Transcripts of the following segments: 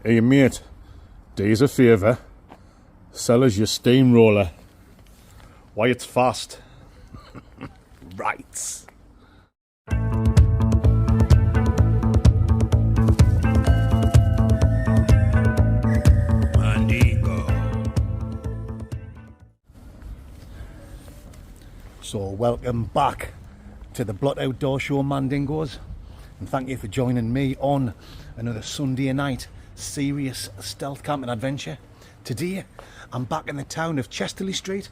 Hey mate, do us a favour, sell us your steamroller. Why, it's fast. Right. So welcome back to the Blot Outdoor Show, Mandingos, and thank you for joining me on another Sunday night serious stealth camping adventure. Today I'm back in the town of Chesterley Street.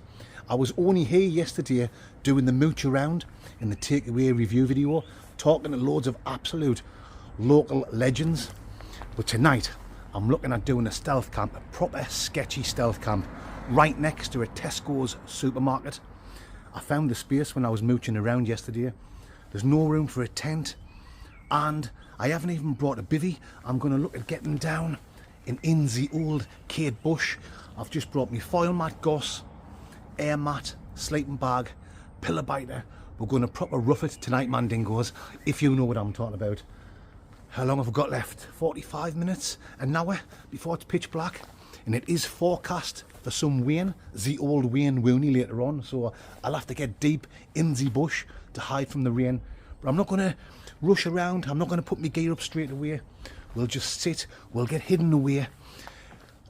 I was only here yesterday doing the mooch around in the takeaway review video, talking to loads of absolute local legends, but tonight I'm looking at doing a stealth camp, a proper sketchy stealth camp right next to a Tesco's supermarket. I found the space when I was mooching around yesterday. There's no room for a tent, and I haven't even brought a bivvy. I'm going to look at getting down in the old Kate bush. I've just brought me foil mat, goss, air mat, sleeping bag, pillow biter. We're going to proper rough it tonight, Mandingos, if you know what I'm talking about. How long have I got left? 45 minutes, an hour before it's pitch black, and it is forecast for some rain, the old rain woony later on, so I'll have to get deep in the bush to hide from the rain. But I'm not going to rush around, I'm not going to put my gear up straight away. We'll just sit, we'll get hidden away.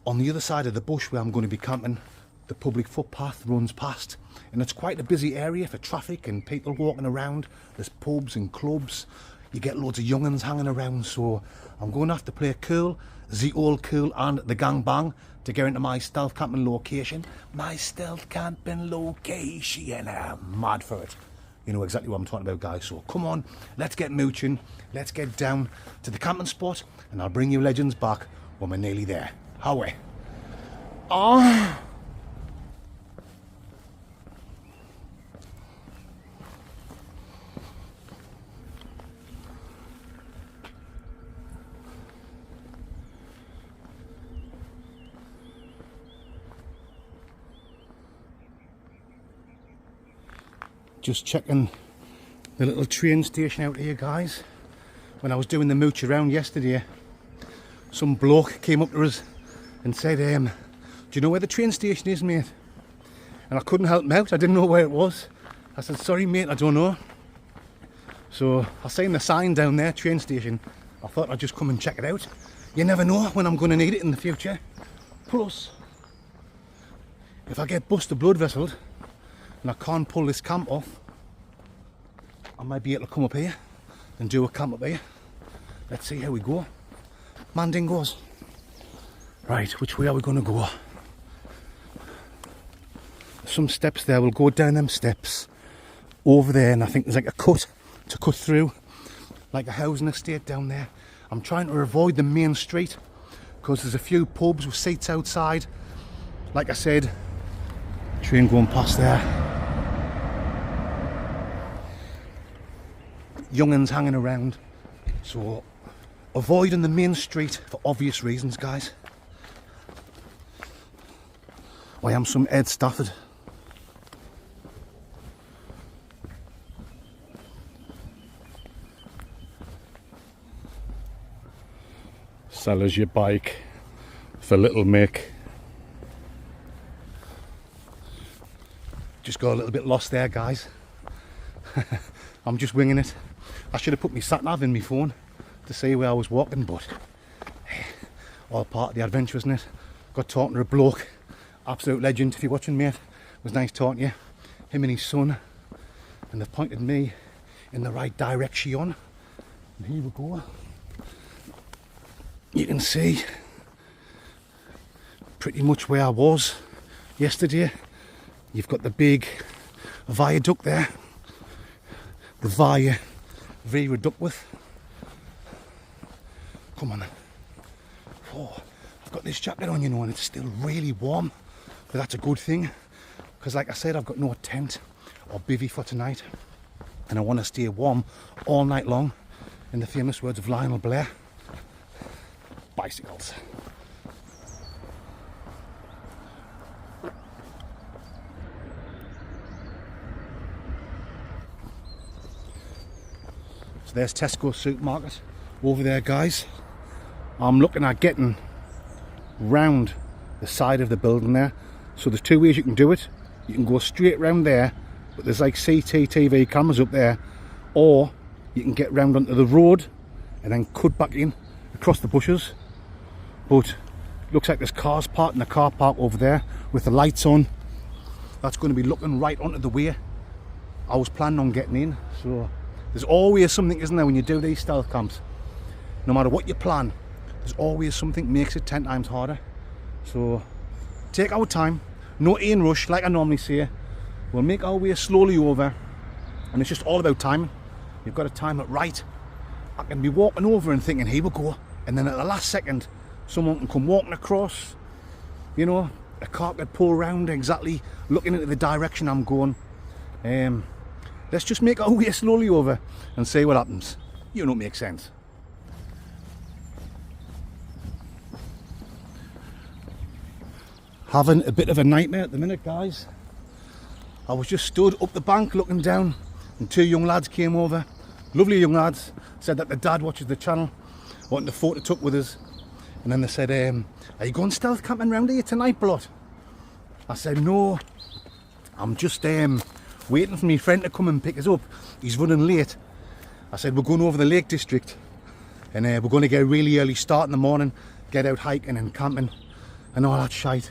On the other side of the bush where I'm going to be camping, the public footpath runs past, and it's quite a busy area for traffic and people walking around. There's pubs and clubs, you get loads of young'uns hanging around, so I'm going to have to play cool, the old cool and the gangbang to get into my stealth camping location. My stealth camping location, I'm mad for it. You know exactly what I'm talking about, guys, so come on, let's get mooching, let's get down to the camping spot, and I'll bring you legends back when we're nearly there. How we? Ah! Just checking the little train station out here, guys. When I was doing the mooch around yesterday, some bloke came up to us and said, do you know where the train station is, mate? And I couldn't help him out, I didn't know where it was. I said, sorry mate, I don't know. So I seen the sign down there, train station. I thought I'd just come and check it out. You never know when I'm going to need it in the future. Plus, if I get busted blood vesseled and I can't pull this camp off, I might be able to come up here and do a camp up here. Let's see how we go. Mandingos. Right, which way are we going to go? There's some steps there, we'll go down them steps over there, and I think there's like a cut to cut through, like a housing estate down there. I'm trying to avoid the main street because there's a few pubs with seats outside. Like I said, train going past there. Young'uns hanging around, so avoiding the main street for obvious reasons, guys. I am some Ed Stafford. Sell us your bike for little Mick. Just got a little bit lost there, guys. I'm just winging it. I should have put my sat-nav in my phone to see where I was walking, but hey, all part of the adventure, isn't it? Got talking to a bloke, absolute legend. If you're watching, mate, it was nice talking to you. Him and his son, and they've pointed me in the right direction. And here we go. You can see pretty much where I was yesterday. You've got the big viaduct there, the Vera Duckworth. Come on then. Oh, I've got this jacket on, you know, and it's still really warm, but that's a good thing, because like I said, I've got no tent or bivvy for tonight, and I want to stay warm all night long, in the famous words of Lionel Blair. Bicycles. So there's Tesco supermarket over there, guys. I'm looking at getting round the side of the building there. So there's two ways you can do it. You can go straight round there, but there's like CCTV cameras up there, or you can get round onto the road and then cut back in across the bushes. But looks like there's cars parked in the car park over there with the lights on. That's going to be looking right onto the way I was planning on getting in. So there's always something, isn't there, when you do these stealth camps? No matter what you plan, there's always something makes it 10 times harder. So take our time, no in rush, like I normally say. We'll make our way slowly over, and it's just all about timing. You've got to time it right. I can be walking over and thinking, here we go, and then at the last second someone can come walking across, you know, a car could pull around exactly looking into the direction I'm going. Let's just make our way slowly over and see what happens. You know, it makes sense. Having a bit of a nightmare at the minute, guys. I was just stood up the bank looking down, and two young lads came over, lovely young lads, said that their dad watches the channel, wanted a photo took with us, and then they said, are you going stealth camping round here tonight, blood? I said, no, I'm just waiting for my friend to come and pick us up. He's running late. I said, we're going over the Lake District, and we're going to get a really early start in the morning, get out hiking and camping and all that shite.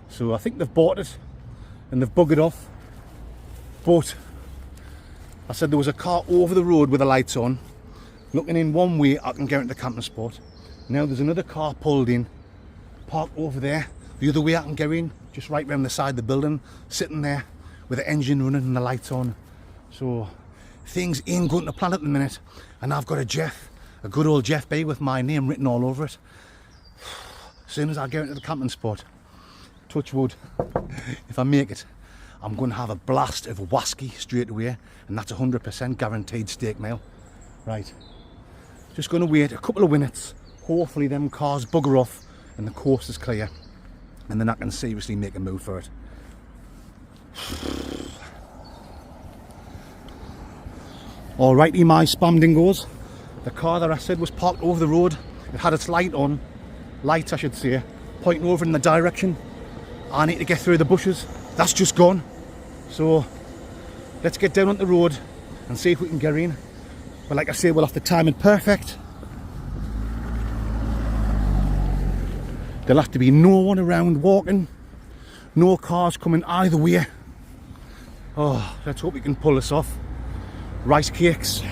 So I think they've bought it and they've buggered off. But I said there was a car over the road with the lights on. Looking in one way, I can get into the camping spot. Now there's another car pulled in, parked over there. The other way I can get in, just right round the side of the building, sitting there with the engine running and the lights on. So things ain't going to plan at the minute. And I've got a Jeff, a good old Jeff B with my name written all over it. As soon as I get into the camping spot, touch wood, if I make it, I'm going to have a blast of wasky straight away, and that's 100% guaranteed steak meal. Right, just going to wait a couple of minutes, hopefully them cars bugger off and the coast is clear, and then I can seriously make a move for it. Alrighty, my spam dingoes, the car that I said was parked over the road, it had its lights I should say, pointing over in the direction I need to get through the bushes. That's just gone. So let's get down on the road and see if we can get in. But like I say, we'll have to time it perfect. There'll have to be no one around walking, no cars coming either way. Oh, let's hope we can pull this off. Rice cakes.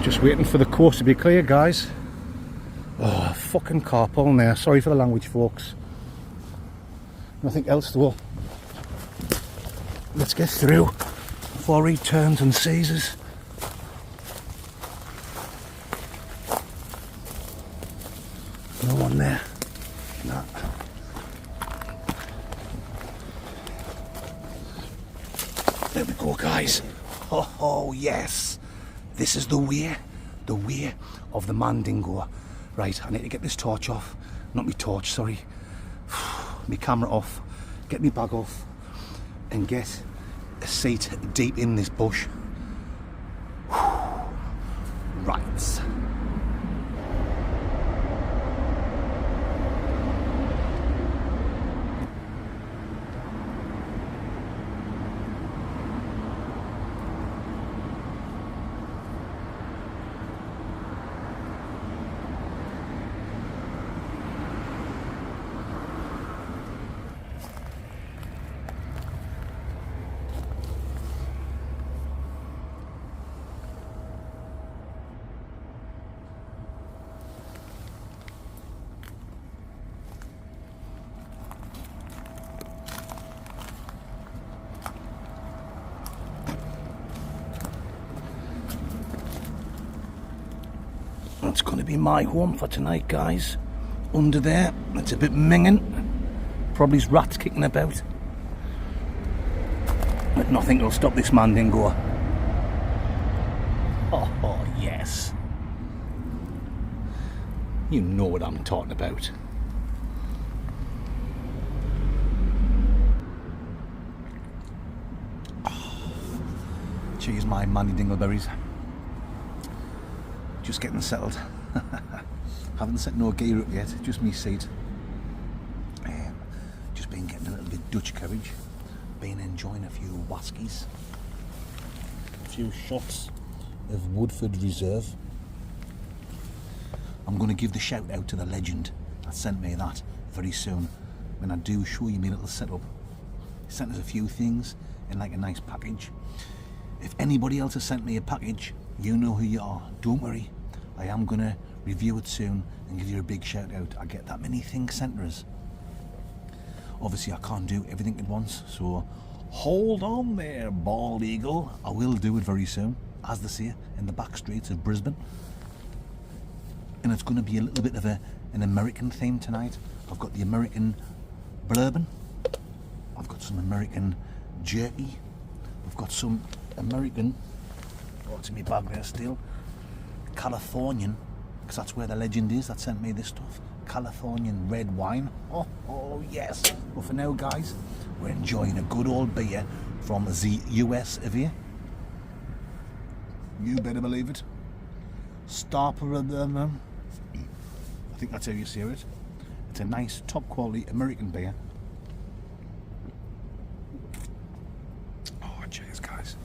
Just waiting for the course to be clear, guys. Oh, fucking car pulling there. Sorry for the language, folks. Nothing else though. Let's get through before he turns and sees us. No one there. Nah. There we go, guys. Oh yes. This is the way of the Mandingo. Right, I need to get this torch off. Not me torch, sorry. My camera off. Get me bag off. And get a seat deep in this bush. Right. That's going to be my home for tonight, guys. Under there, it's a bit minging. Probably rats kicking about. But nothing will stop this Mandingo. Oh, yes. You know what I'm talking about. Cheers, my Mandy Dingleberries. Just getting settled. Haven't set no gear up yet, just me seat. Just been getting a little bit Dutch courage. Been enjoying a few whiskies. A few shots of Woodford Reserve. I'm going to give the shout out to the legend that sent me that very soon when I do show you my little setup. He sent us a few things in like a nice package. If anybody else has sent me a package, you know who you are. Don't worry, I am going to review it soon and give you a big shout out. I get that many things sent to us. Obviously I can't do everything at once, so hold on there, bald eagle. I will do it very soon, as they say, in the back streets of Brisbane. And it's going to be a little bit of an American theme tonight. I've got the American bourbon. I've got some American jerky. I've got some American, oh, it's in my bag there still, Californian, because that's where the legend is that sent me this stuff. Californian red wine. Oh yes. But for now, guys, we're enjoying a good old beer from the US of here. You better believe it. Starper of them. I think that's how you say it. It's a nice, top quality American beer. Oh, cheers, guys.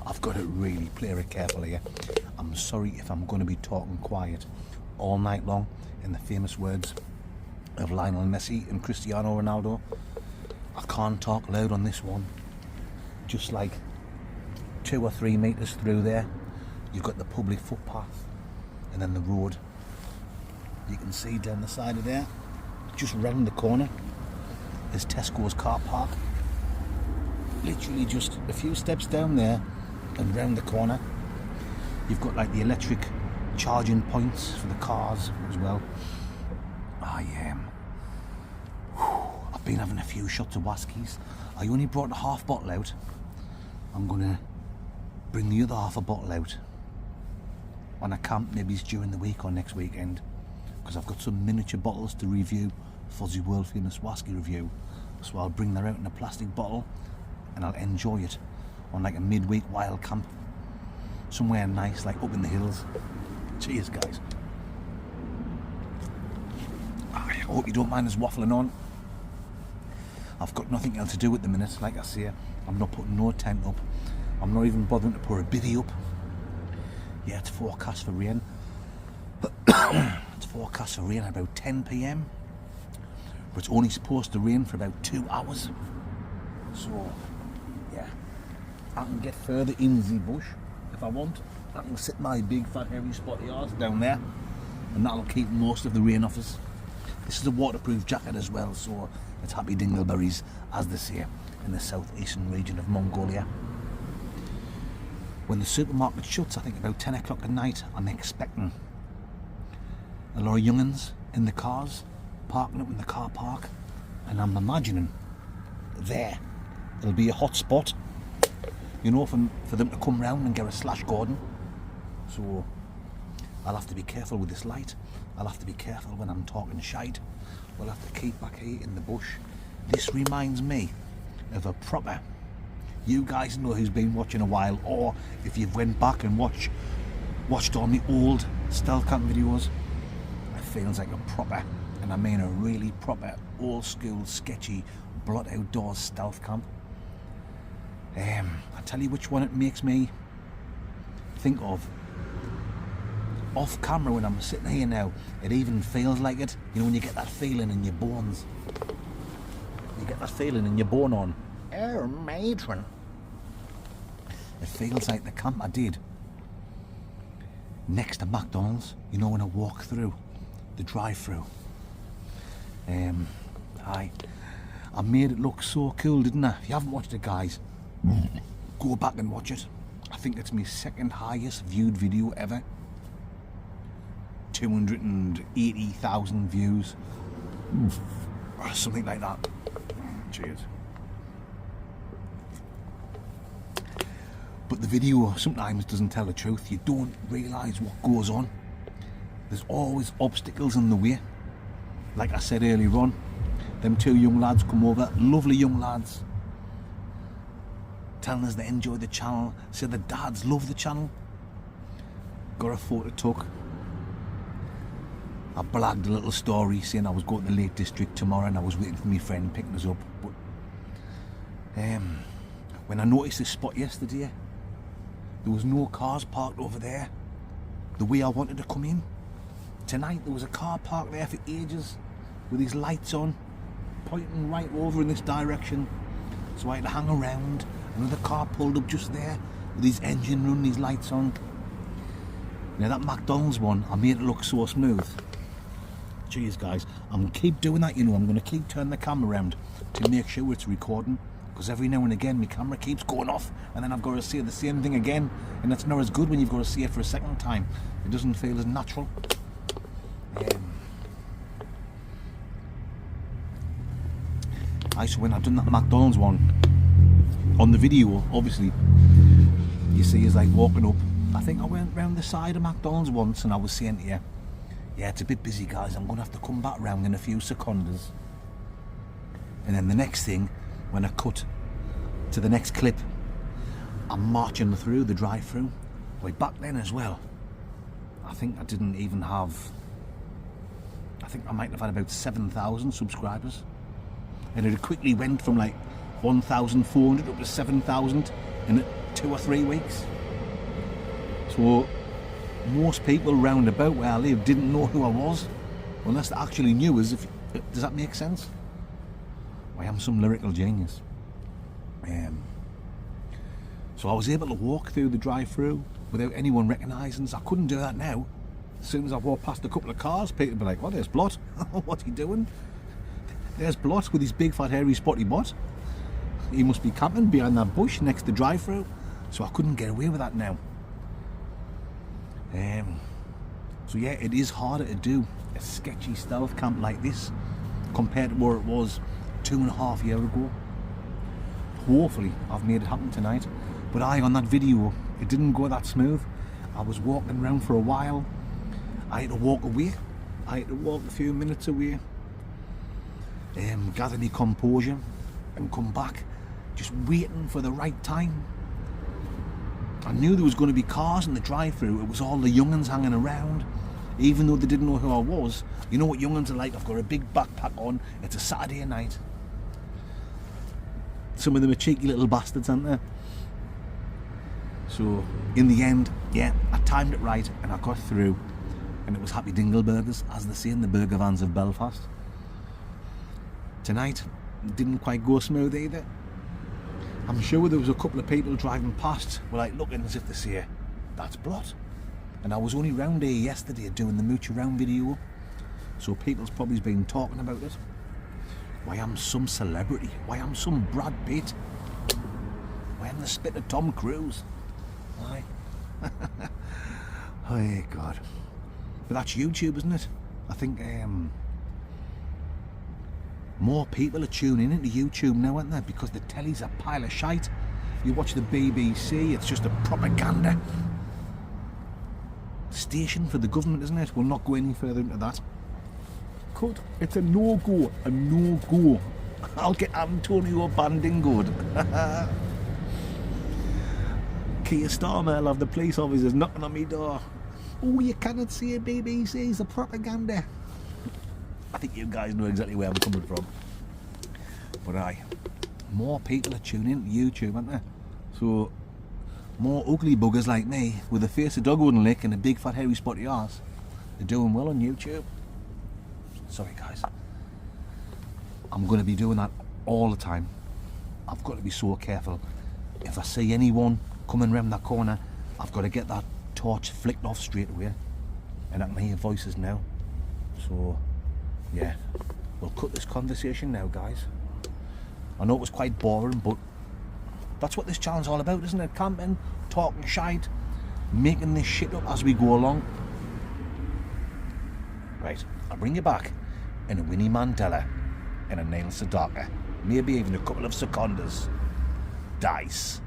I've got to really play it carefully here. I'm sorry if I'm going to be talking quiet all night long, in the famous words of Lionel Messi and Cristiano Ronaldo. I can't talk loud on this one. Just like 2 or 3 metres through there, you've got the public footpath and then the road. You can see down the side of there, just round the corner, is Tesco's car park. Literally just a few steps down there and round the corner, you've got like the electric charging points for the cars as well. I've been having a few shots of whiskies. I only brought a half bottle out. I'm gonna bring the other half a bottle out on a camp, maybe it's during the week or next weekend, because I've got some miniature bottles to review, Fuzzy World Famous Whiskey review. So I'll bring that out in a plastic bottle and I'll enjoy it on like a midweek wild camp somewhere nice, like up in the hills. Cheers, guys. I hope you don't mind us waffling on. I've got nothing else to do at the minute. Like I say, I'm not putting no tent up. I'm not even bothering to put a bivvy up. Yeah, it's forecast for rain. It's forecast for rain at about 10 PM. But it's only supposed to rain for about 2 hours. So, yeah. I can get further in the bush if I want. I can sit my big fat hairy spotty arse down there, and that'll keep most of the rain off us. This is a waterproof jacket as well, so it's happy dingleberries, as they say, in the southeastern region of Mongolia. When the supermarket shuts, I think about 10 o'clock at night, I'm expecting a lot of young'uns in the cars, parking up in the car park, and I'm imagining there, it'll be a hot spot, you know, for them to come round and get a slash Gordon. So I'll have to be careful with this light. I'll have to be careful when I'm talking shite. We'll have to keep back here in the bush. This reminds me of a proper, you guys know who's been watching a while, or if you've went back and watched all the old stealth camp videos, it feels like a proper, and I mean a really proper, old school, sketchy, blood outdoors stealth camp. I'll tell you which one it makes me think of. Off camera, when I'm sitting here now, it even feels like it. You know, when you get that feeling in your bones. You get that feeling in your bone on. Oh, matron. It feels like the camp I did next to McDonald's. You know, when I walk through the drive-through. I made it look so cool, didn't I? If you haven't watched it, guys, go back and watch it. I think it's my second highest viewed video ever. 280,000 views, or something like that. Cheers. But the video sometimes doesn't tell the truth. You don't realise what goes on. There's always obstacles in the way. Like I said earlier on, them 2 young lads come over, lovely young lads, telling us they enjoy the channel, say the dads love the channel. Got a photo took. I blagged a little story saying I was going to the Lake District tomorrow and I was waiting for my friend picking us up. But when I noticed this spot yesterday, there was no cars parked over there the way I wanted to come in. Tonight there was a car parked there for ages with his lights on, pointing right over in this direction. So I had to hang around. Another car pulled up just there with his engine running, his lights on. Now that McDonald's one, I made it look so smooth. Cheers guys, I'm going to keep doing that, you know. I'm going to keep turning the camera around to make sure it's recording, because every now and again my camera keeps going off and then I've got to say the same thing again, and that's not as good when you've got to say it for a second time. It doesn't feel as natural. So when I've done that McDonald's one, on the video obviously you see us like walking up. I think I went round the side of McDonald's once and I was saying to you, yeah, it's a bit busy guys, I'm going to have to come back round in a few seconds. And then the next thing, when I cut to the next clip, I'm marching through the drive-through. Well, back then as well, I think I didn't even have, I think I might have had about 7,000 subscribers. And it quickly went from like 1,400 up to 7,000 in 2 or 3 weeks. So most people round about where I live didn't know who I was, unless they actually knew us. Does that make sense? I am some lyrical genius. So I was able to walk through the drive-through without anyone recognising us. I couldn't do that now. As soon as I walked past a couple of cars, people would be like, "Oh, there's Blot. What's he doing? There's Blot with his big fat hairy spotty butt. He must be camping behind that bush next to the drive-through." So I couldn't get away with that now. So yeah, it is harder to do a sketchy stealth camp like this compared to where it was 2.5 years ago. Hopefully I've made it happen tonight. But on that video, it didn't go that smooth. I was walking around for a while. I had to walk away. I had to walk a few minutes away, gather my composure and come back, just waiting for the right time. I knew there was going to be cars in the drive-through. It was all the young'uns hanging around, even though they didn't know who I was. You know what young'uns are like? I've got a big backpack on. It's a Saturday night. Some of them are cheeky little bastards, aren't they? So in the end, yeah, I timed it right and I got through, and it was happy dingleburgers, as they say in the burger vans of Belfast. Tonight didn't quite go smooth either. I'm sure there was a couple of people driving past, were like looking as if to say, "That's Blot." And I was only round here yesterday doing the mooch around video, so people's probably been talking about it. Why I'm some celebrity, why I'm some Brad Pitt, why I'm the spit of Tom Cruise. Aye. Oh God. But that's YouTube, isn't it? I think more people are tuning into YouTube now, aren't they? Because the telly's a pile of shite. You watch the BBC, it's just a propaganda station for the government, isn't it? We'll not go any further into that. Cut. It's a no-go, a no-go. I'll get Antonio Bandingoed. Keir Starmer will have the police officers knocking on my door. "Oh, you cannot see a BBC, it's a propaganda." I think you guys know exactly where I'm coming from. But more people are tuning into YouTube, aren't they? So more ugly buggers like me with a face a dog wouldn't lick and a big fat hairy spotty arse, they're doing well on YouTube. Sorry guys, I'm going to be doing that all the time. I've got to be so careful. If I see anyone coming round that corner, I've got to get that torch flicked off straight away. And I can hear voices now. So yeah, we'll cut this conversation now guys. I know it was quite boring, but that's what this channel's all about, isn't it? Camping, talking shite, making this shit up as we go along. Right, I'll bring you back in a Winnie Mandela and a Neil Sedaka, maybe even a couple of secondas. Dice.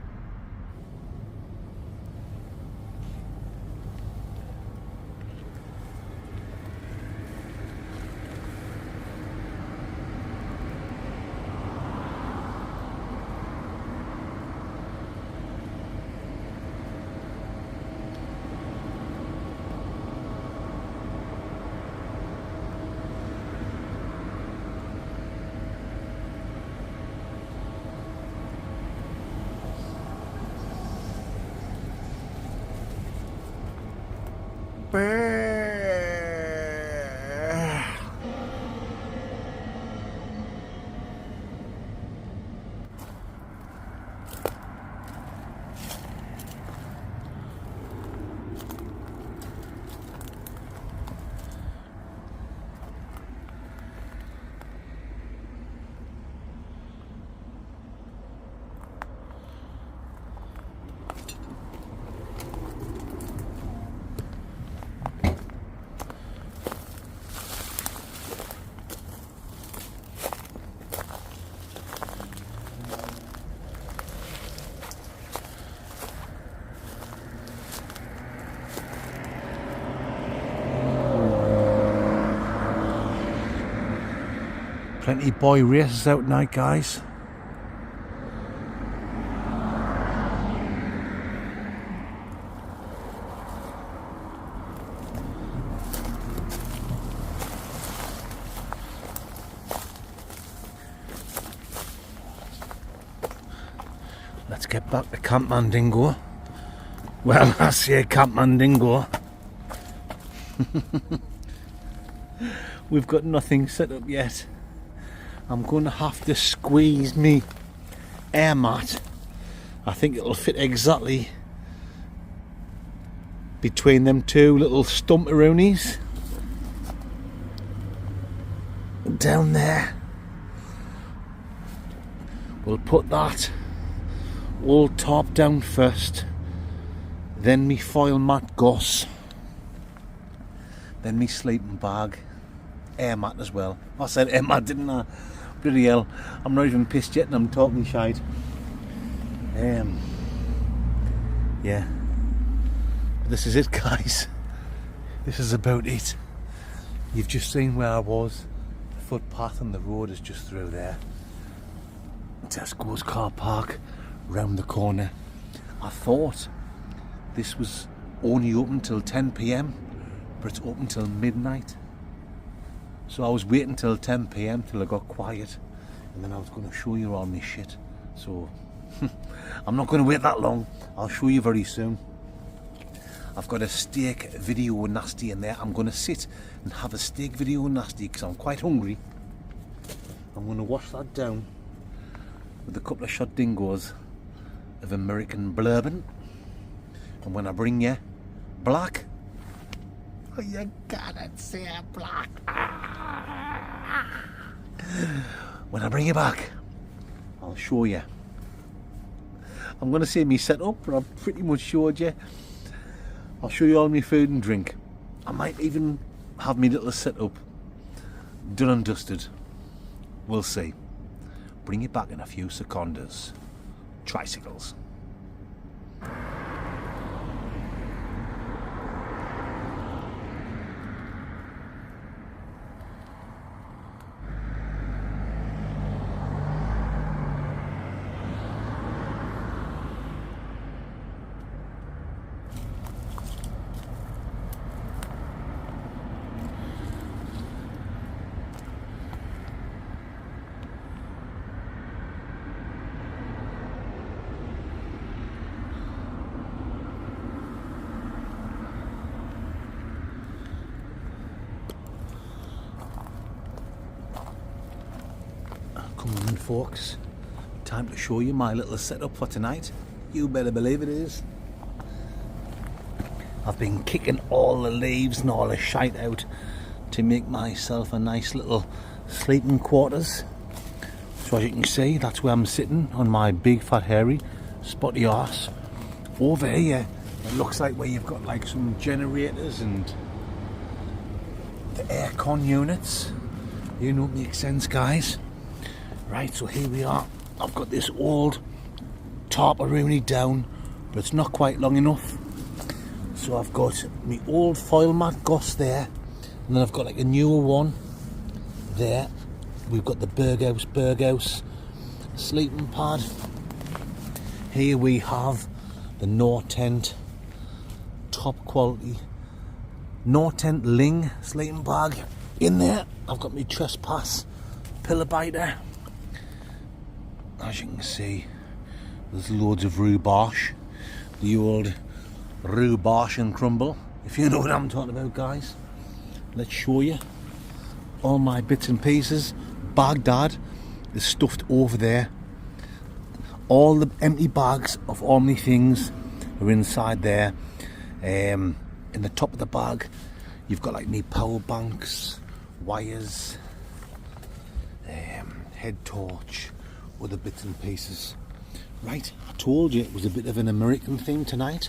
Plenty boy races out tonight, guys. Let's get back to Camp Mandingo. Well, I say Camp Mandingo. We've got nothing set up yet. I'm going to have to squeeze me air mat. I think it'll fit exactly between them two little stumperoonies down there. We'll put that old tarp down first, then me foil mat goss, then me sleeping bag, air mat as well. I said air mat, didn't I? Bloody hell, I'm not even pissed yet and I'm talking shite. Yeah, this is it, guys. This is about it. You've just seen where I was. The footpath and the road is just through there. Tesco's car park round the corner. I thought this was only open till 10 p.m, but it's open till midnight. So I was waiting till 10 p.m. till I got quiet, and then I was going to show you all my shit. So I'm not going to wait that long. I'll show you very soon. I've got a steak video nasty in there. I'm going to sit and have a steak video nasty because I'm quite hungry. I'm going to wash that down with a couple of shot dingos of American bourbon, and when I bring you black, oh, you gotta say black. When I bring you back, I'll show you. I'm going to say me set up, but I've pretty much showed you. I'll show you all my food and drink. I might even have me little setup done and dusted. We'll see. Bring you back in a few seconds. Tricycles. Come on, folks. Time to show you my little setup for tonight. You better believe it is. I've been kicking all the leaves and all the shite out to make myself a nice little sleeping quarters. So as you can see, that's where I'm sitting on my big fat hairy spotty arse. Over here, it looks like where you've got like some generators and the aircon units. You know what makes sense, guys. Right, so here we are. I've got this old tarp-a-rooney down, but it's not quite long enough. So I've got my old foil mat goss there, and then I've got like a newer one there. We've got the Berghaus sleeping pad. Here we have the Nortent top quality Nortent Ling sleeping bag. In there, I've got my Trespass pillow biter. As you can see, there's loads of rhubarb, the old rhubarb and crumble if you know what I'm talking about, guys. Let's show you all my bits and pieces. Baghdad is stuffed over there. All the empty bags of all my things are inside there. In the top of the bag you've got like me power banks, wires, head torch, other bits and pieces. Right, I told you it was a bit of an American thing tonight.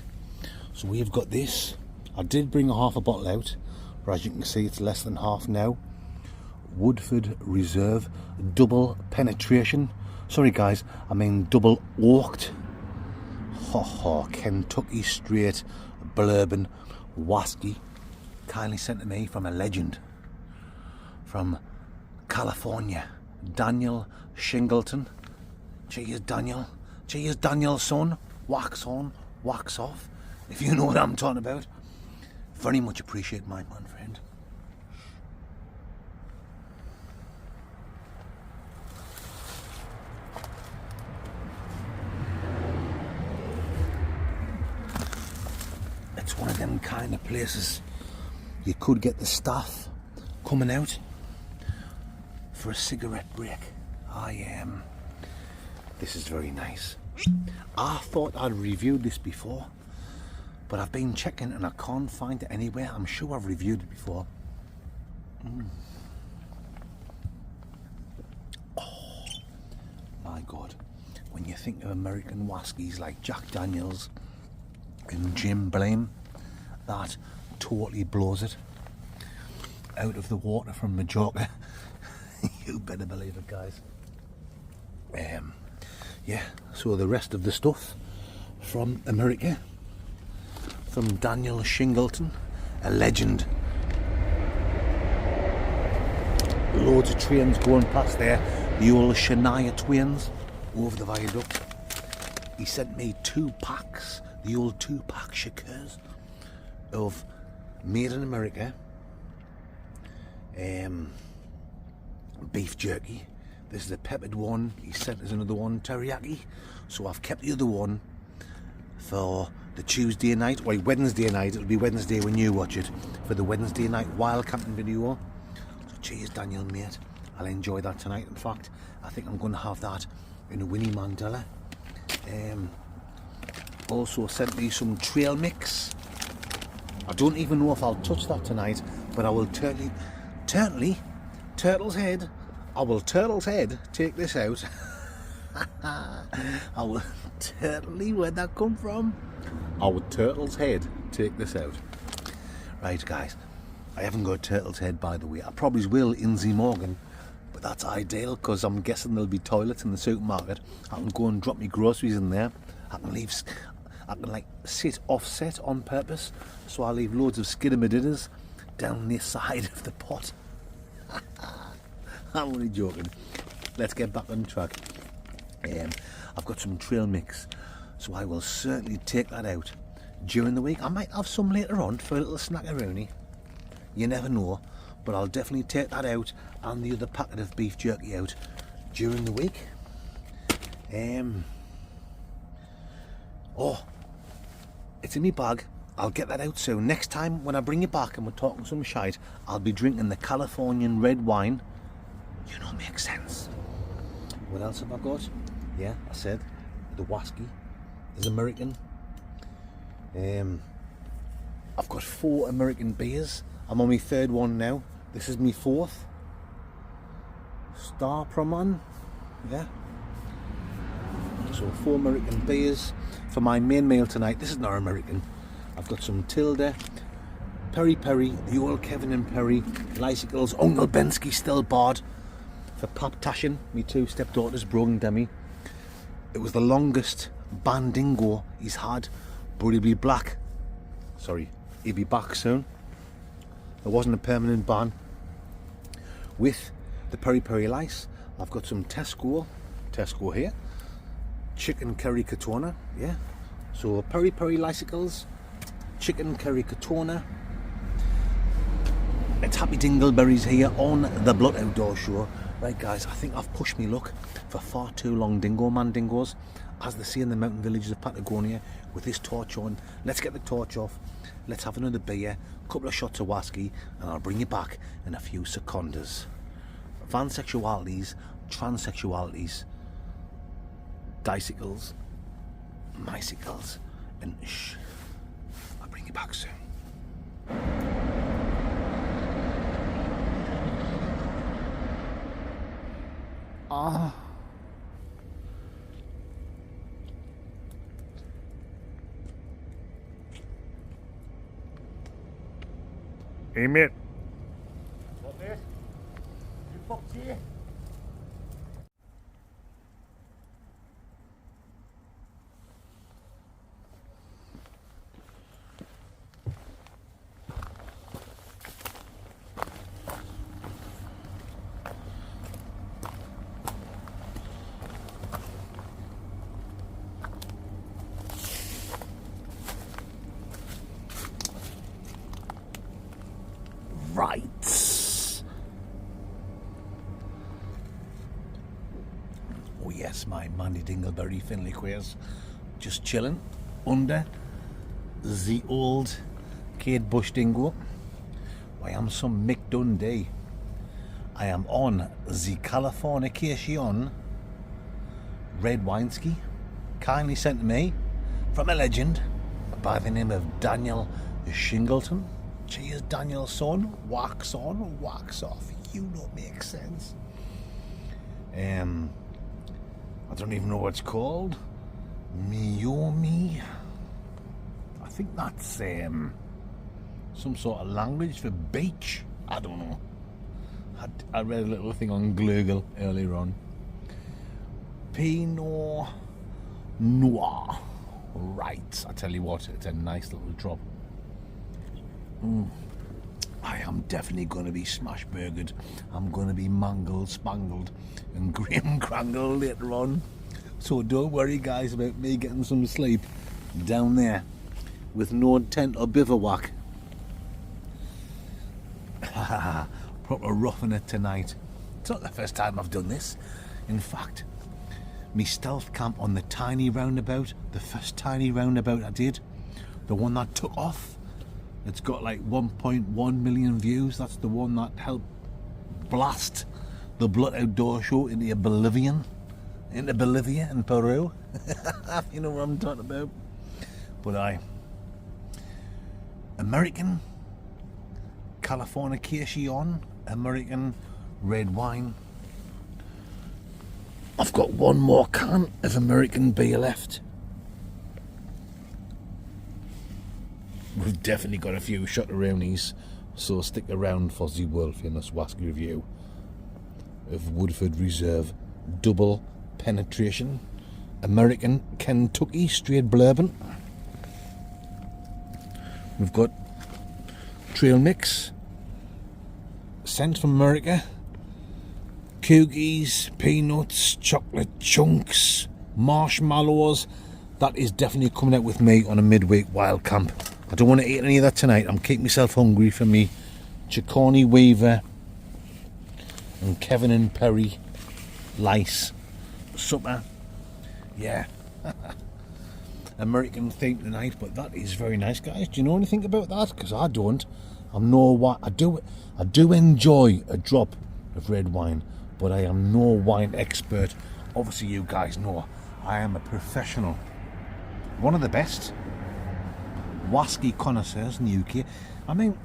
So we've got this. I did bring half a bottle out, but as you can see it's less than half now. Woodford Reserve double penetration. Sorry guys, I mean double oaked. Kentucky straight bourbon whiskey, kindly sent to me from a legend from California, Daniel Shingleton. Cheers Daniel, cheers Daniel's son. Wax on, wax off, if you know what I'm talking about. Very much appreciate my man friend. It's one of them kind of places you could get the staff coming out for a cigarette break. This is very nice. I thought I'd reviewed this before, but I've been checking and I can't find it anywhere. I'm sure I've reviewed it before. Oh my God, when you think of American whiskies like Jack Daniels and Jim Beam, that totally blows it out of the water from Majorca. You better believe it, guys. Yeah, so the rest of the stuff from America, from Daniel Shingleton, a legend. Loads of trains going past there, the old Shania twins over the viaduct. He sent me 2 packs, the old 2-pack shakers of made in America beef jerky. This is a peppered one. He sent us another one, teriyaki. So I've kept the other one for the Tuesday night, or Wednesday night. It'll be Wednesday when you watch it, for the Wednesday night wild camping video. So cheers Daniel, mate. I'll enjoy that tonight. In fact, I think I'm going to have that in a Winnie Mandela. Also sent me some trail mix. I don't even know if I'll touch that tonight, but I will turtle's head. I will turtle's head take this out. I will turtly, where'd that come from? I will turtle's head take this out. Right guys, I haven't got turtle's head by the way. I probably will in the Morgan, but that's ideal because I'm guessing there'll be toilets in the supermarket. I can go and drop my groceries in there. I can like sit offset on purpose, so I leave loads of skidamadidders down the side of the pot. I'm only joking. Let's get back on track. I've got some trail mix, so I will certainly take that out during the week. I might have some later on for a little snackaroonie. You never know, but I'll definitely take that out and the other packet of beef jerky out during the week. Oh, it's in my bag. I'll get that out soon. Next time when I bring you back and we're talking some shite, I'll be drinking the Californian red wine. You know, makes sense. What else have I got? Yeah, I said the whiskey is American. I've got 4 American beers. I'm on my 3rd one now. This is my 4th. Star Proman. Yeah. So 4 American beers for my main meal tonight. This is not American. I've got some Tilda, Peri Peri, the old Kevin and Perry, Lysicles, Uncle Bensky still barred. For Pap Tashin, me 2 stepdaughters, Brogan Demi. It was the longest bandingo he's had, but he'll be back. Sorry, he'll be back soon. There wasn't a permanent ban. With the Peri Peri Lice, I've got some Tesco here. Chicken curry katona, yeah. So Peri Peri Lysicles, chicken curry katona. It's Happy Dingleberries here on the Blood Outdoor Show. Right guys, I think I've pushed me luck for far too long, dingo mandingos, as they say in the mountain villages of Patagonia, with this torch on. Let's get the torch off, let's have another beer, a couple of shots of whiskey, and I'll bring you back in a few seconds. Vansexualities, transsexualities, bicycles, mycicles, and shh, I'll bring you back soon. Ah. Hey mate. What this? You fucked here? Right. Oh yes, my Mandy Dingleberry Finley Queers. Just chilling under the old Kate Bush Dingo. I am some Mick Dundee. I am on the Californication red winesky, kindly sent to me from a legend by the name of Daniel Shingleton. Cheers, Daniel, son. Wax on, wax off. You know, makes sense. I don't even know what it's called. Miyomi. I think that's some sort of language for beach. I don't know. I read a little thing on Google earlier on. Pinot Noir. Right. I tell you what, it's a nice little drop. I am definitely going to be smash burgered. I'm going to be mangled, spangled and grim crangled later on. So don't worry guys about me getting some sleep down there with no tent or bivouac. Proper roughing it tonight. It's not the first time I've done this. In fact, me stealth camp on the tiny roundabout, the first tiny roundabout I did, the one that took off, it's got like 1.1 million views. That's the one that helped blast the Blood Outdoor Show into Bolivia and Peru. You know what I'm talking about. But American Californication, American red wine. I've got one more can of American beer left. We've definitely got a few shot-aroundies, so stick around for the world-famous whiskey review of Woodford Reserve Double Penetration American Kentucky Straight Bourbon. We've got Trail Mix, sent from America, cookies, peanuts, chocolate chunks, marshmallows. That is definitely coming out with me on a midweek wild camp. I don't want to eat any of that tonight. I'm keeping myself hungry for me Chicone Weaver and Kevin and Perry Lice supper. Yeah. American theme tonight, but that is very nice, guys. Do you know anything about that? Because I don't. I'm no wine. I do enjoy a drop of red wine, but I am no wine expert. Obviously, you guys know I am a professional, one of the best whiskey connoisseurs in the UK. I mean,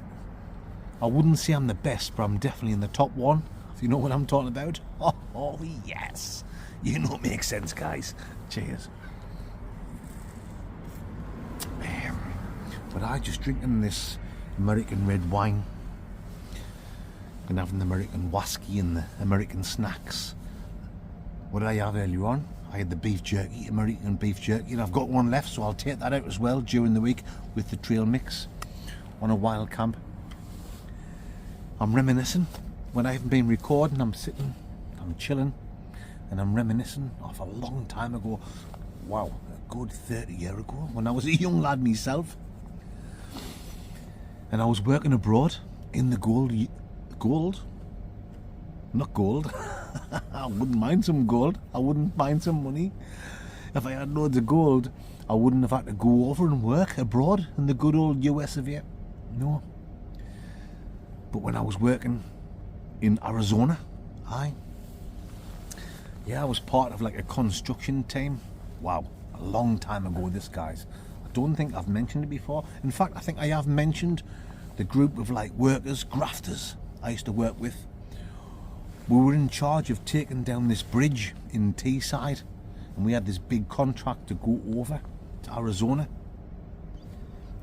I wouldn't say I'm the best, but I'm definitely in the top one, if you know what I'm talking about. Oh yes, you know it makes sense, guys. Cheers. But I just drinking this American red wine and having the American whiskey and the American snacks. What did I have earlier on? I had the beef jerky, American beef jerky, and I've got one left, so I'll take that out as well during the week with the trail mix on a wild camp. I'm reminiscing when I haven't been recording. I'm sitting, I'm chilling, and I'm reminiscing of a long time ago. Wow, a good 30 years ago, when I was a young lad myself, and I was working abroad in the gold, not gold. I wouldn't mind some gold. I wouldn't mind some money. If I had loads of gold, I wouldn't have had to go over and work abroad in the good old US of A. No. But when I was working in Arizona, I was part of like a construction team. Wow, a long time ago this, guys. I don't think I've mentioned it before. In fact, I think I have mentioned the group of like workers, grafters I used to work with. We were in charge of taking down this bridge in Teesside, and we had this big contract to go over to Arizona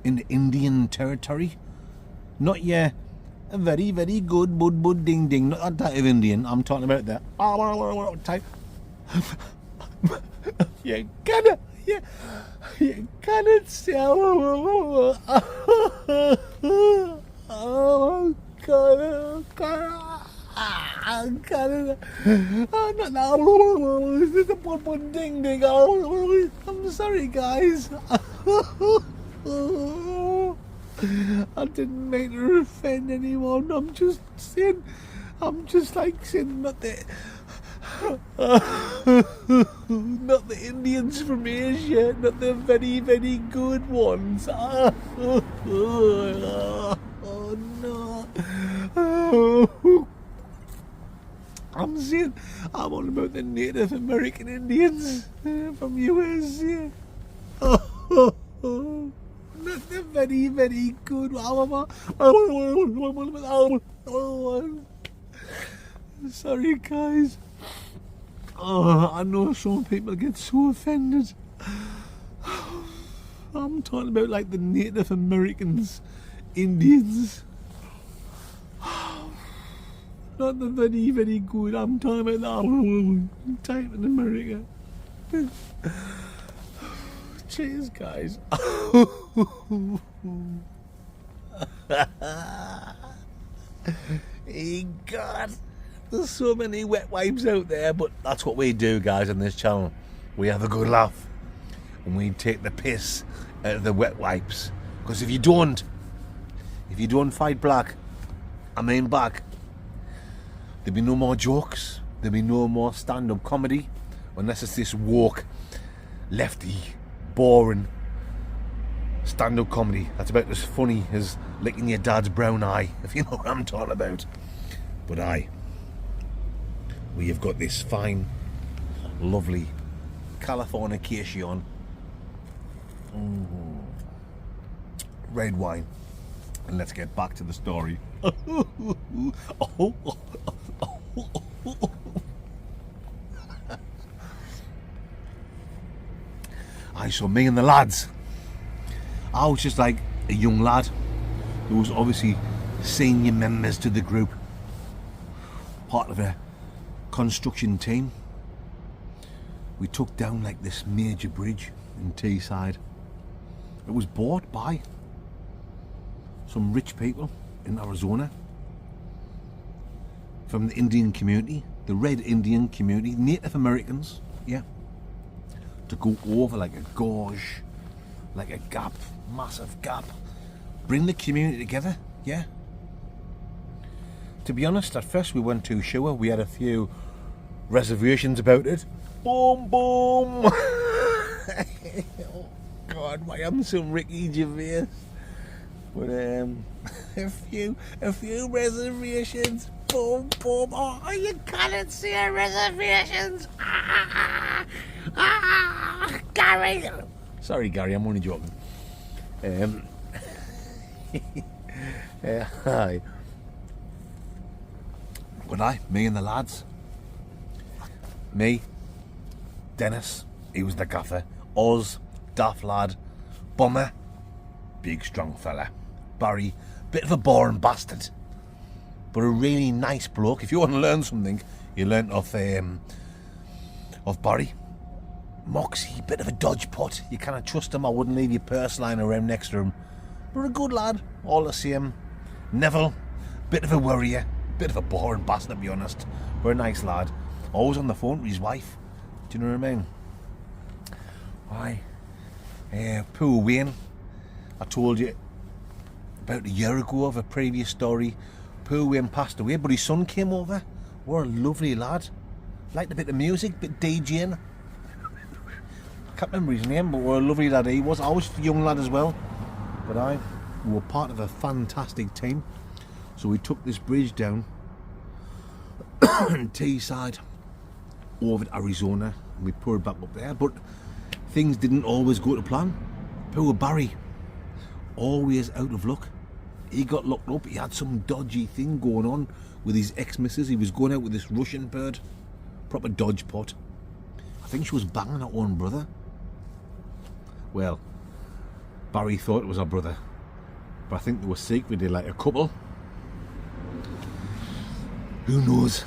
in the Indian territory. Not your very, very good bud ding ding, not that type of Indian. I'm talking about the type. You cannot sell. Oh God, this is a bud ding ding. I'm sorry, guys. I didn't mean to offend anyone. I'm just saying not the Indians from Asia, not the very, very good ones. Oh no. I'm saying I'm on about the Native American Indians from US. Not the very, very good. Sorry, guys. I know some people get so offended. I'm talking about like the Native Americans, Indians. Not the very, very good. I'm talking about that type in America. Cheers, guys. Hey, God. There's so many wet wipes out there, but that's what we do, guys, on this channel. We have a good laugh and we take the piss out of the wet wipes. Because if you don't fight back, there'll be no more jokes, there'll be no more stand-up comedy, unless it's this woke, lefty, boring stand-up comedy that's about as funny as licking your dad's brown eye, if you know what I'm talking about. But we have got this fine, lovely Californication red wine, and let's get back to the story. So me and the lads, I was just like a young lad who was obviously senior members to the group, part of a construction team. We took down like this major bridge in Teesside. It was bought by some rich people in Arizona from the Indian community, the red Indian community, Native Americans, yeah, to go over like a gorge, like a gap, massive gap, bring the community together, yeah. To be honest, at first we weren't too sure. We had a few reservations about it. Boom, boom. Oh God, why I'm so Ricky Gervais. But a few reservations. Boom, boom. Oh, you can't see reservations. Gary. Sorry, Gary, I'm only joking. Hi. But me and the lads, me, Dennis, he was the gaffer, Oz, daft lad, Bummer, big strong fella, Barry, bit of a boring bastard, but a really nice bloke. If you want to learn something, you learn off Barry. Moxie, bit of a dodge pot, you cannot trust him. I wouldn't leave your purse lying around next to him, but a good lad, all the same. Neville, bit of a worrier, bit of a boring bastard to be honest, but a nice lad, always on the phone with his wife. Do you know what I mean? Poor Wayne, I told you about a year ago of a previous story. Poor Wayne passed away, but his son came over. What a lovely lad, liked a bit of music, bit DJing. I can't remember his name, but what a lovely lad he was. I was a young lad as well, but we were part of a fantastic team. So we took this bridge down Teesside over to Arizona, and we poured back up there, but things didn't always go to plan. Poor Barry, always out of luck. He got locked up. He had some dodgy thing going on with his ex-missus. He was going out with this Russian bird, proper dodge pot. I think she was banging her own brother. Well, Barry thought it was her brother, but I think they were secretly like a couple. Who knows?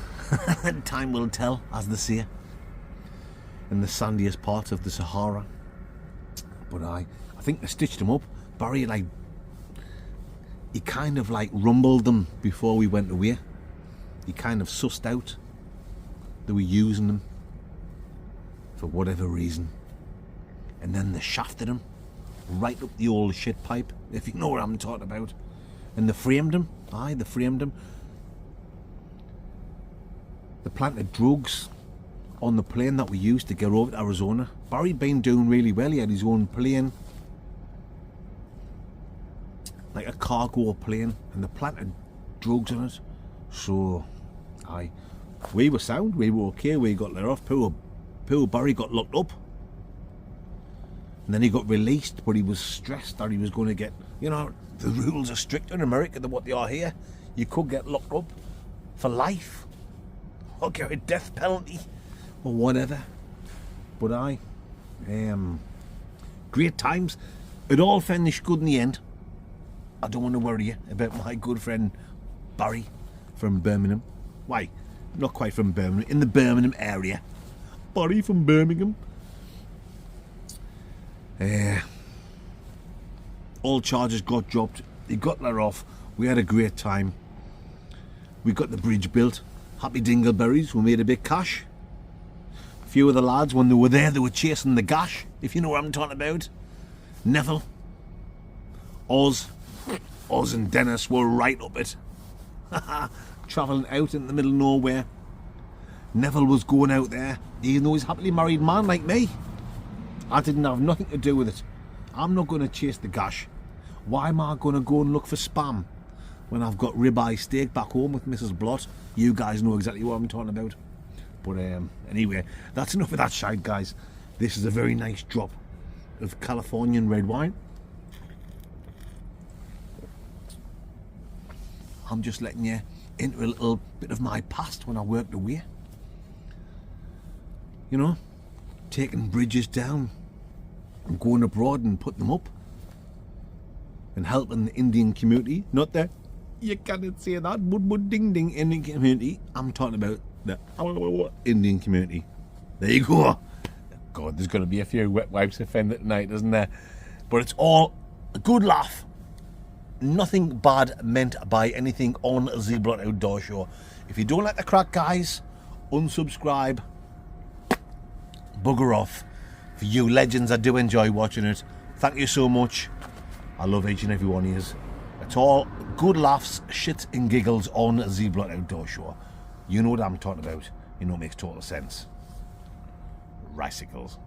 Time will tell, as they say, in the sandiest parts of the Sahara. But I think they stitched him up. Barry, like, he kind of like rumbled them before we went away. He kind of sussed out they were using them for whatever reason, and then they shafted him right up the old shit pipe, if you know what I'm talking about. And they framed him. They framed him. They planted drugs on the plane that we used to get over to Arizona. Barry'd been doing really well. He had his own plane, like a cargo plane, and they planted drugs on it. So, we were sound, we were okay, we got let off. Poor Barry got locked up. And then he got released, but he was stressed that he was going to get, you know, the rules are stricter in America than what they are here. You could get locked up for life, or get a death penalty, or whatever. But great times. It all finished good in the end. I don't want to worry you about my good friend Barry from Birmingham. Why? Not quite from Birmingham, in the Birmingham area. Barry from Birmingham. All charges got dropped. He got let off. We had a great time. We got the bridge built. Happy dingleberries. We made a bit cash. A few of the lads, when they were there, they were chasing the gash, if you know what I'm talking about. Neville, Oz and Dennis were right up it. Travelling out in the middle of nowhere. Neville was going out there, even though he's a happily married man like me. I didn't have nothing to do with it. I'm not going to chase the gash. Why am I going to go and look for spam when I've got ribeye steak back home with Mrs. Blott? You guys know exactly what I'm talking about. But anyway, that's enough of that shite, guys. This is a very nice drop of Californian red wine. I'm just letting you into a little bit of my past when I worked away. You know, taking bridges down and going abroad and putting them up and helping the Indian community. Not that you cannot say that, but ding ding Indian community. I'm talking about the Indian community. There you go. God, there's going to be a few wet wipes offended tonight, isn't there? But it's all a good laugh. Nothing bad meant by anything on the Blot Outdoor Show. If you don't like the crack, guys, unsubscribe. Bugger off. For you legends, I do enjoy watching it. Thank you so much. I love each and every one of you. It's all good laughs, shit and giggles on the Blot Outdoor Show. You know what I'm talking about. You know it makes total sense. Ricicles.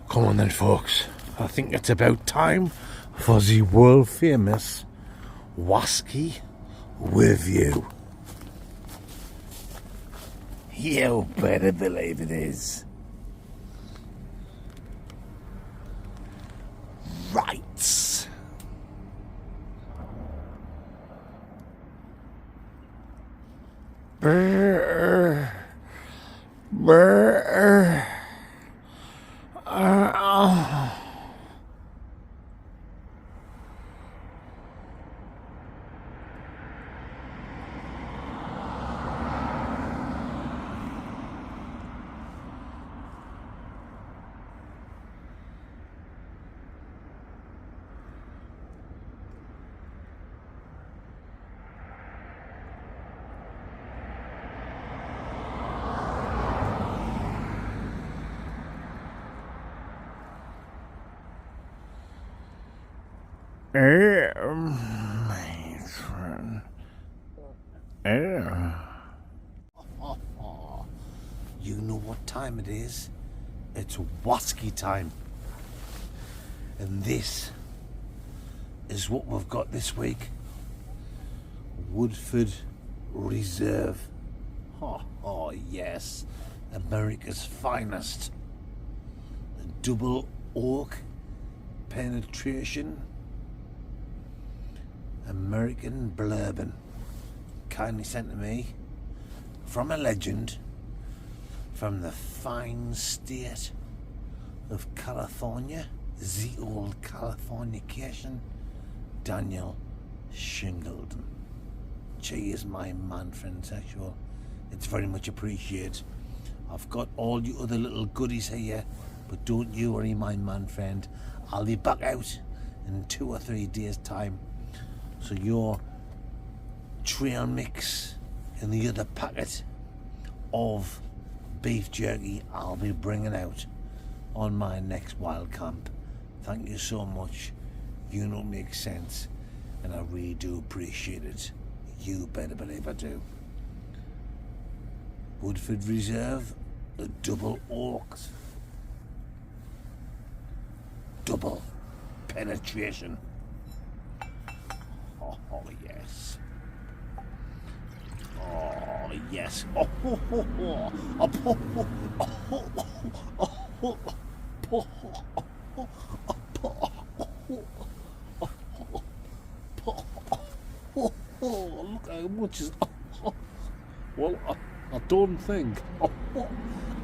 Come on then, folks. I think it's about time for the world famous Wasky with you. You better believe it is. Right. Brr. Brr. Matron. You know what time it is? It's Wasky time. And this is what we've got this week. Woodford Reserve. Oh yes, America's finest. Double oak penetration American bourbon, kindly sent to me from a legend from the fine state of California, the old Californication, Daniel Shingleton. Cheers, my man friend sexual. It's very much appreciated. I've got all you other little goodies here, but don't you worry, my man friend. I'll be back out in 2 or 3 days' time. So your trail mix and the other packet of beef jerky I'll be bringing out on my next wild camp. Thank you so much. You know it makes sense, and I really do appreciate it. You better believe I do. Woodford Reserve, the double oaked, double penetration. Oh yes. Oh yes. Oh, oh, oh, oh. Oh, oh, oh, oh, oh, oh, oh, look how much is. Well, I don't think.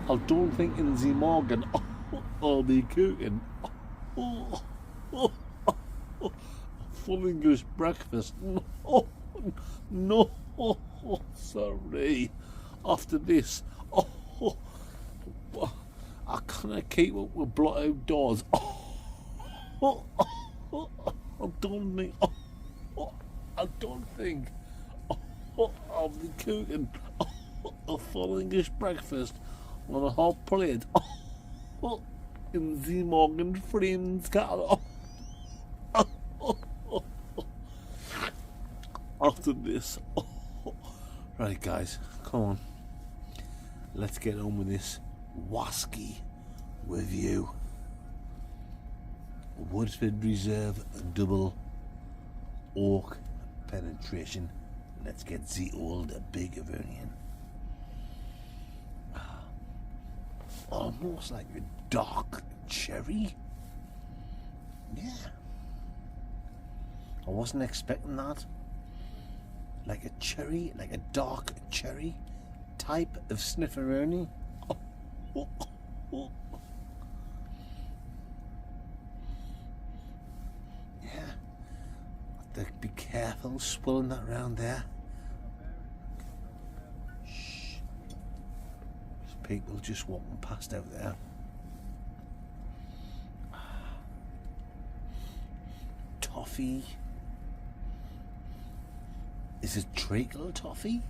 I don't think in the morgan I'll be cooking. Full English breakfast. No, sorry. After this, I can't keep up with blot outdoors. I don't think I'll be cooking a full English breakfast on a hot plate in the Morgan Friends car. After this, right guys, come on, let's get on with this Wasky review. Woodford Reserve double oak penetration. Let's get the old big Bavarian. Almost like a dark cherry. Yeah, I wasn't expecting that. Like a cherry, like a dark cherry type of snifferoni. Yeah, have to be careful swirling that around there. Shh. There's people just walking past out there. Toffee. Is it treacle toffee?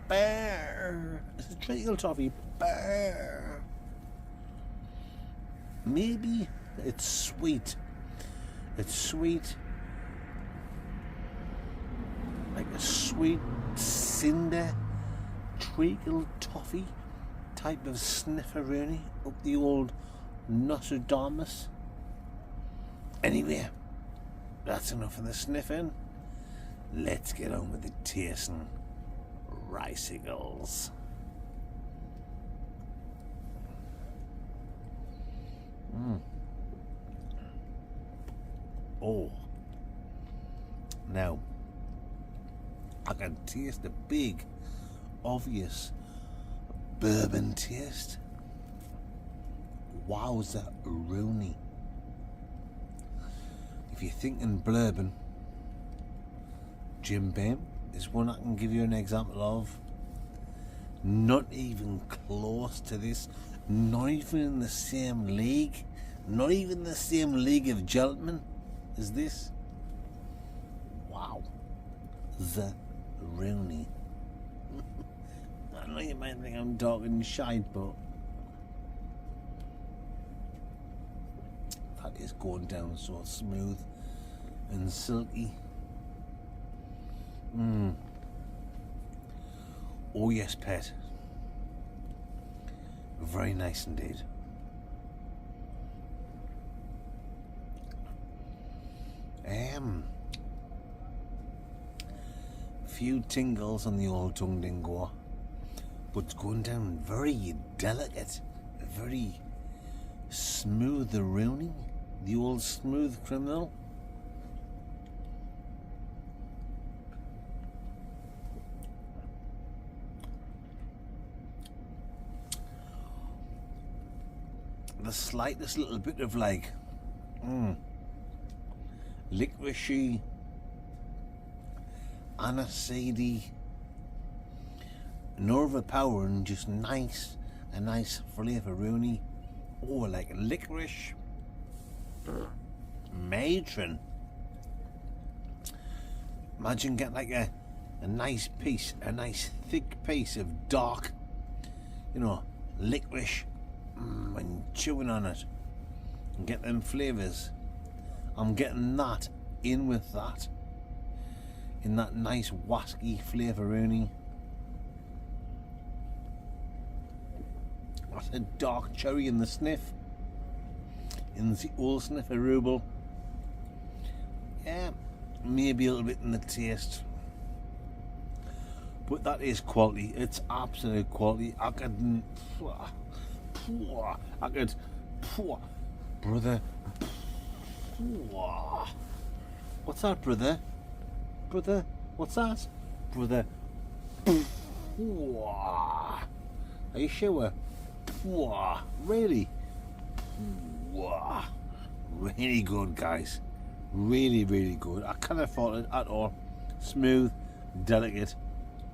Bear. Is it treacle toffee? Bear. Maybe it's sweet. It's sweet. Like a sweet cinder treacle toffee type of snifferoni up the old Nostradamus. Anyway, that's enough of the sniffing. Let's get on with the tasting. Ricicles. Oh. Now, I can taste the big, obvious bourbon taste. Wowza Rooney. If you're thinking bourbon, Jim Beam is one I can give you an example of. Not even close to this. Not even in the same league. Not even the same league of gentlemen as this. Wow. The Rooney. I know you might think I'm talking shite, but That is going down so smooth and silky. Oh yes, pet. Very nice indeed. Few tingles on the old tongue dingo, but it's going down very delicate, very smooth Rooney, the old smooth criminal. The slightest little bit of like licoricey, aniseedy, no overpowering, just nice, a nice flavour Rooney. Oh, like licorice, matron. Imagine getting like a nice piece, a nice thick piece of dark, you know, licorice, and chewing on it and get them flavours. I'm getting that in with that, in that nice wasky flavour Rooney. That's a dark cherry in the sniff, in the old sniffer ruble. Yeah, maybe a little bit in the taste, but that is quality. It's absolute quality. I could, brother. What's that, brother? Brother, what's that? Brother. Are you sure? Really? Really good, guys. Really, really good. I can't fault it at all. Smooth, delicate,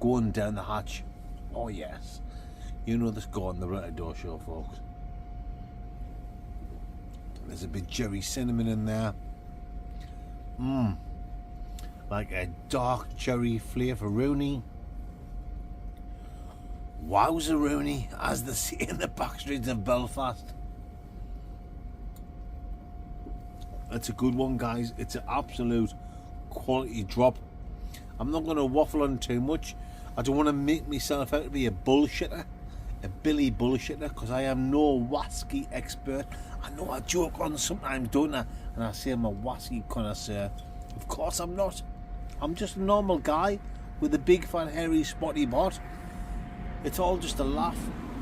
going down the hatch. Oh yes. You know this go on the Red Door Show, folks. There's a bit cherry cinnamon in there. Like a dark cherry flavour Rooney. Wowza Rooney, as they say in the back streets of Belfast. It's a good one, guys. It's an absolute quality drop. I'm not going to waffle on too much. I don't want to make myself out to be a bullshitter, a Billy bullshitter, because I am no wasky expert. I know I joke on sometimes, don't I? And I say I'm a wasky connoisseur. Of course I'm not. I'm just a normal guy with a big fat hairy spotty bot. It's all just a laugh.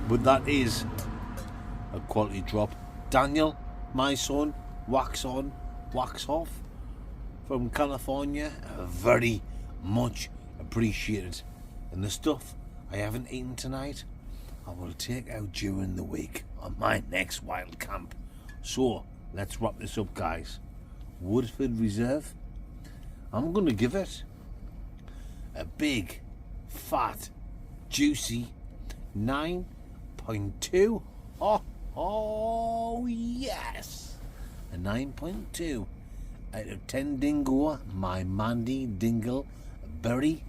But that is a quality drop. Daniel, my son, wax on, wax off, from California, very much appreciated. And the stuff I haven't eaten tonight, I will take out during the week on my next wild camp. So let's wrap this up, guys. Woodford Reserve, I'm going to give it a big, fat, juicy 9.2. Oh yes, a 9.2 out of 10 dingo, my Mandy Dingle Berry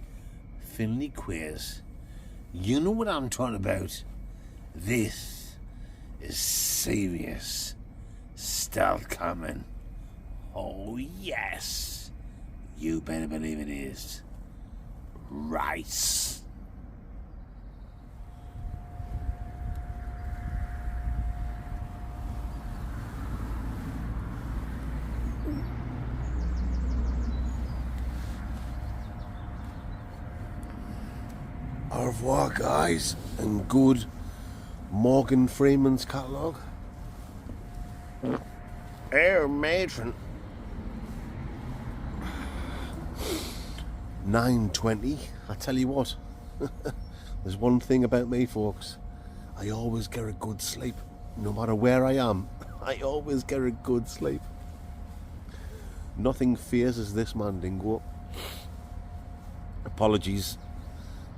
Finley Quiz. You know what I'm talking about. This is serious stealth coming. Oh yes, you better believe it is. Rice. Au revoir, guys, and good Morgan Freeman's catalogue. Air matron. 9:20. I tell you what, there's one thing about me, folks. I always get a good sleep, no matter where I am. I always get a good sleep. Nothing phases this man dingo. Apologies,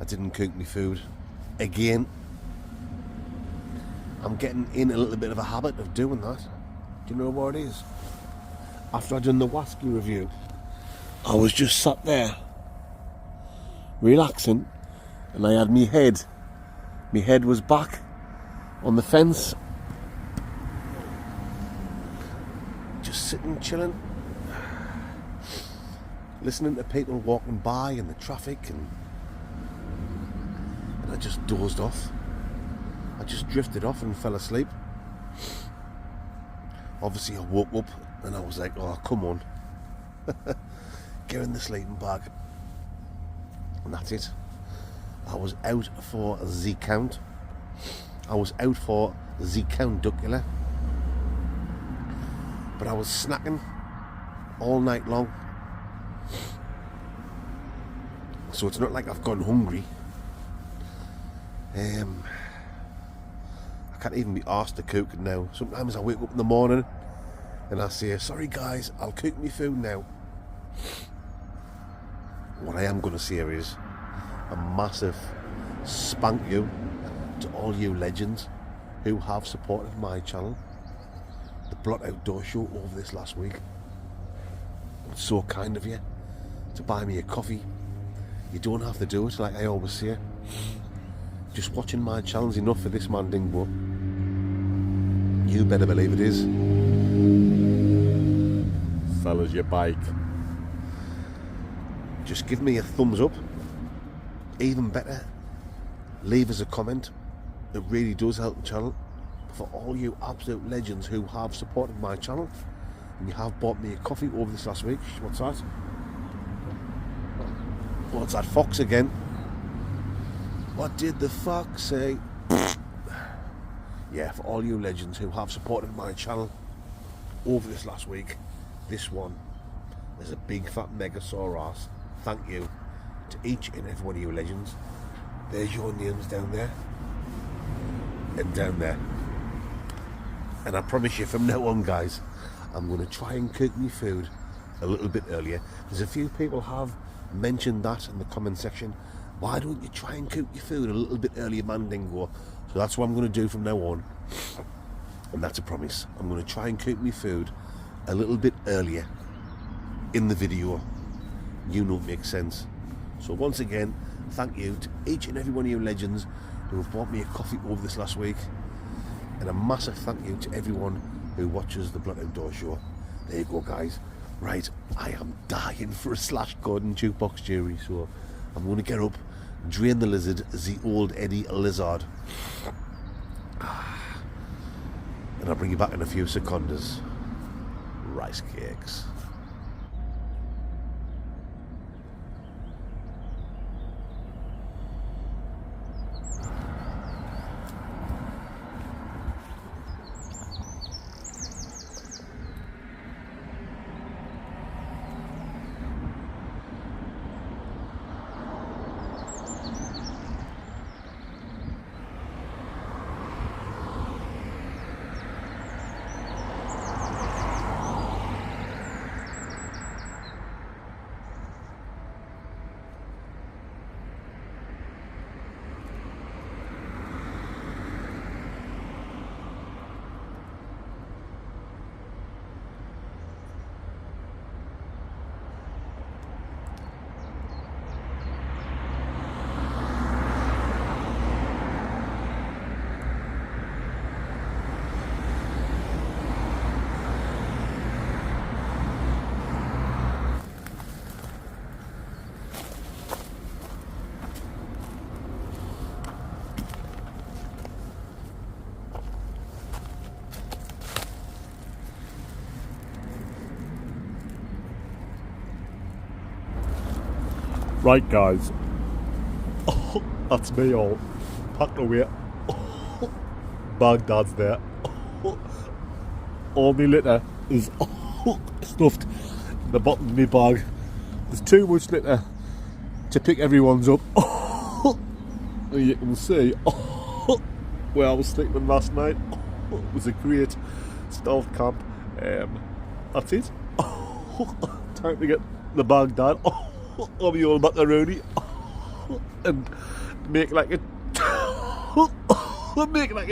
I didn't cook my food again. I'm getting in a little bit of a habit of doing that. Do you know what it is? After I'd done the Wasky review, I was just sat there relaxing, and I had my head was back on the fence, just sitting, chilling, listening to people walking by and the traffic, and I just dozed off. I just drifted off and fell asleep. Obviously I woke up and I was like, oh come on, get in the sleeping bag. And that's it. I was out for the count. I was out for the count duckula. But I was snacking all night long. So it's not like I've gone hungry. I can't even be asked to cook it now. Sometimes I wake up in the morning and I say, sorry guys, I'll cook me food now. What I am going to say is a massive spank you to all you legends who have supported my channel, the Blot Outdoor Show, over this last week. It's so kind of you to buy me a coffee. You don't have to do it, like I always say. Just watching my channel's enough for this man Dingbo. You better believe it is. Fellas, your bike. Just give me a thumbs up. Even better, leave us a comment. It really does help the channel. For all you absolute legends who have supported my channel and you have bought me a coffee over this last week. What's that? What's that fox again? What did the fox say? Yeah, for all you legends who have supported my channel over this last week, this one is a big fat megasaurus. Thank you to each and every one of you legends. There's your names down there and down there. And I promise you from now on, guys, I'm going to try and cook me food a little bit earlier. There's a few people have mentioned that in the comment section. Why don't you try and cook your food a little bit earlier, man Dingo? So that's what I'm going to do from now on. And that's a promise. I'm going to try and cook me food a little bit earlier in the video. You know it makes sense. So once again, thank you to each and every one of you legends who have bought me a coffee over this last week. And a massive thank you to everyone who watches the Blot Outdoor Show. There you go, guys. Right, I am dying for a Slash Gordon jukebox jury, so I'm going to get up, drain the lizard, the old Eddie Lizard. And I'll bring you back in a few seconds. Rice cakes. Right guys, that's me all packed away. Baghdad's there. All my litter is stuffed in the bottom of my bag. There's too much litter to pick everyone's up. And you can see where I was sleeping last night. It was a great stealth camp. That's it. Time to get the Baghdad on the old macaroni and make like a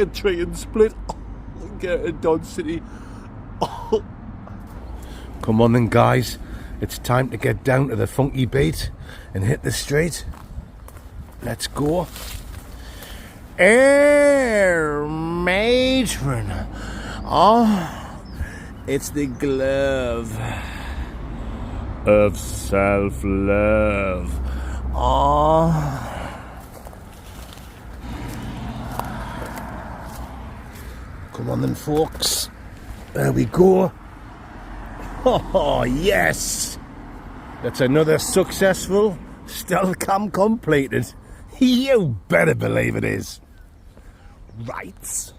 train split and get it Dodge City. Come on then, guys. It's time to get down to the funky beat and hit the street. Let's go. Air matron. Oh, It's the glove of self-love. Ah. Come on then, folks. There we go. Oh, yes! That's another successful stealth cam completed. You better believe it is. Right.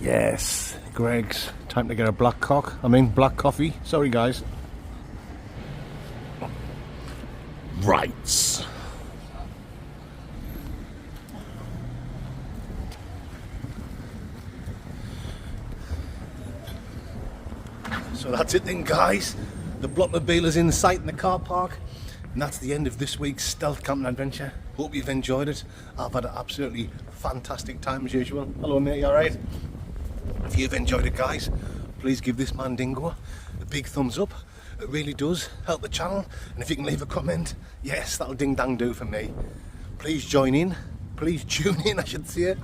Yes, Greg's. Time to get a black coffee. Sorry, guys. Right. So that's it then, guys. The Blockmobile is in sight in the car park. And that's the end of this week's stealth camping adventure. Hope you've enjoyed it. I've had an absolutely fantastic time as usual. Hello, mate, you alright? If you've enjoyed it, guys, please give this Mandingo a big thumbs up. It really does help the channel. And if you can leave a comment, yes, that'll ding dang do for me. Please join in. Please tune in, I should say,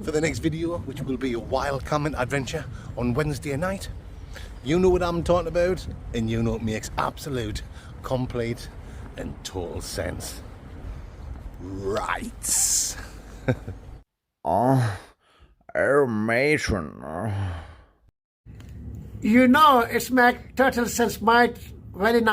for the next video, which will be a wild camping adventure on Wednesday night. You know what I'm talking about, and you know it makes absolute, complete, and total sense. Right. Oh, matron. You know, it's make total sense, mate. Very nice.